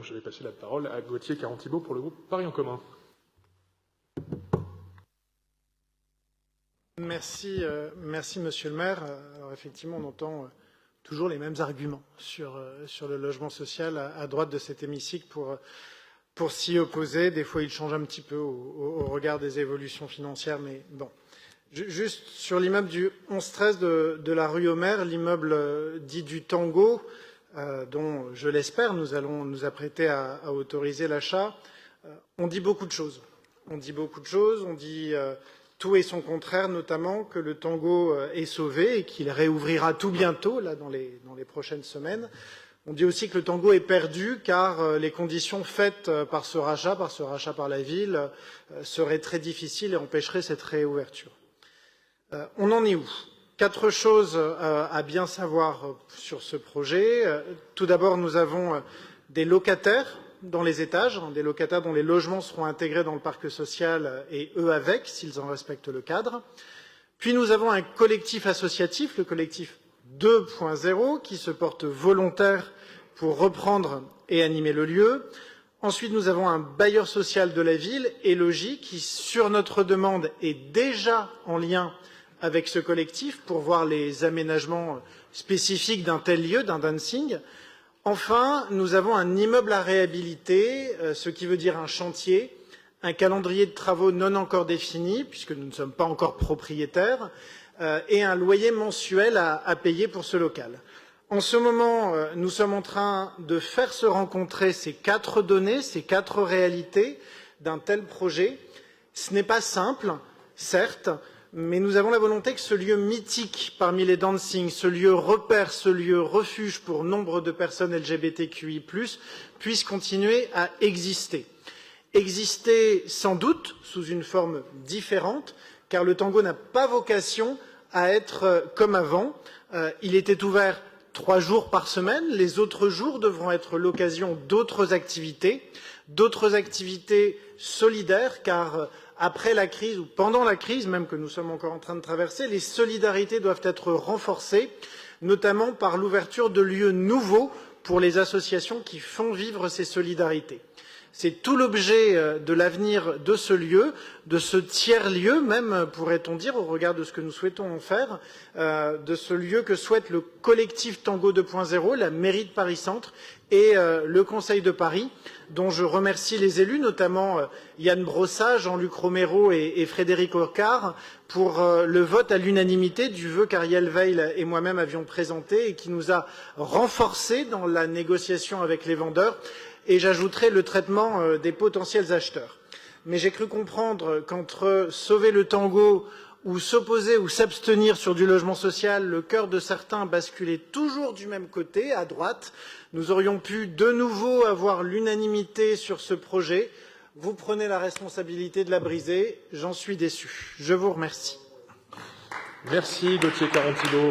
Je vais passer la parole à Gauthier Caron-Thibault pour le groupe Paris en commun. Merci, Monsieur le maire. Alors, effectivement, on entend toujours les mêmes arguments sur le logement social à droite de cet hémicycle pour s'y opposer. Des fois, ils changent un petit peu au regard des évolutions financières, mais bon. Juste sur l'immeuble du 11-13 de la rue Homer, l'immeuble dit du Tango, dont, je l'espère, nous allons nous apprêter à autoriser l'achat, on dit beaucoup de choses. On dit tout et son contraire, notamment que le Tango est sauvé et qu'il réouvrira tout bientôt, là, dans les prochaines semaines. On dit aussi que le Tango est perdu car les conditions faites par ce rachat par la ville, seraient très difficiles et empêcheraient cette réouverture. On en est où? 4 choses à bien savoir sur ce projet. Tout d'abord, nous avons des locataires dans les étages, des locataires dont les logements seront intégrés dans le parc social et eux avec, s'ils en respectent le cadre. Puis nous avons un collectif associatif, le collectif 2.0, qui se porte volontaire pour reprendre et animer le lieu. Ensuite, nous avons un bailleur social de la ville, Élogie, qui, sur notre demande, est déjà en lien avec ce collectif pour voir les aménagements spécifiques d'un tel lieu, d'un dancing. Enfin, nous avons un immeuble à réhabiliter, ce qui veut dire un chantier, un calendrier de travaux non encore défini, puisque nous ne sommes pas encore propriétaires, et un loyer mensuel à payer pour ce local. En ce moment, nous sommes en train de faire se rencontrer ces 4 données, ces 4 réalités d'un tel projet. Ce n'est pas simple, certes, mais nous avons la volonté que ce lieu mythique parmi les dancing, ce lieu repère, ce lieu refuge pour nombre de personnes LGBTQI+, puisse continuer à exister. Exister sans doute sous une forme différente, car le Tango n'a pas vocation à être comme avant. Il était ouvert 3 jours par semaine, les autres jours devront être l'occasion d'autres activités solidaires, car après la crise ou pendant la crise, même que nous sommes encore en train de traverser, les solidarités doivent être renforcées, notamment par l'ouverture de lieux nouveaux pour les associations qui font vivre ces solidarités. C'est tout l'objet de l'avenir de ce lieu, de ce tiers-lieu même, pourrait-on dire, au regard de ce que nous souhaitons en faire, de ce lieu que souhaite le collectif Tango 2.0, la mairie de Paris-Centre et le Conseil de Paris, dont je remercie les élus, notamment Yann Brossat, Jean-Luc Romero et Frédéric Orcard, pour le vote à l'unanimité du vœu qu'Ariel Veil et moi-même avions présenté et qui nous a renforcés dans la négociation avec les vendeurs. Et j'ajouterai le traitement des potentiels acheteurs. Mais j'ai cru comprendre qu'entre sauver le Tango ou s'opposer ou s'abstenir sur du logement social, le cœur de certains basculait toujours du même côté, à droite. Nous aurions pu de nouveau avoir l'unanimité sur ce projet. Vous prenez la responsabilité de la briser. J'en suis déçu. Je vous remercie. Merci Gauthier Caron-Thibault.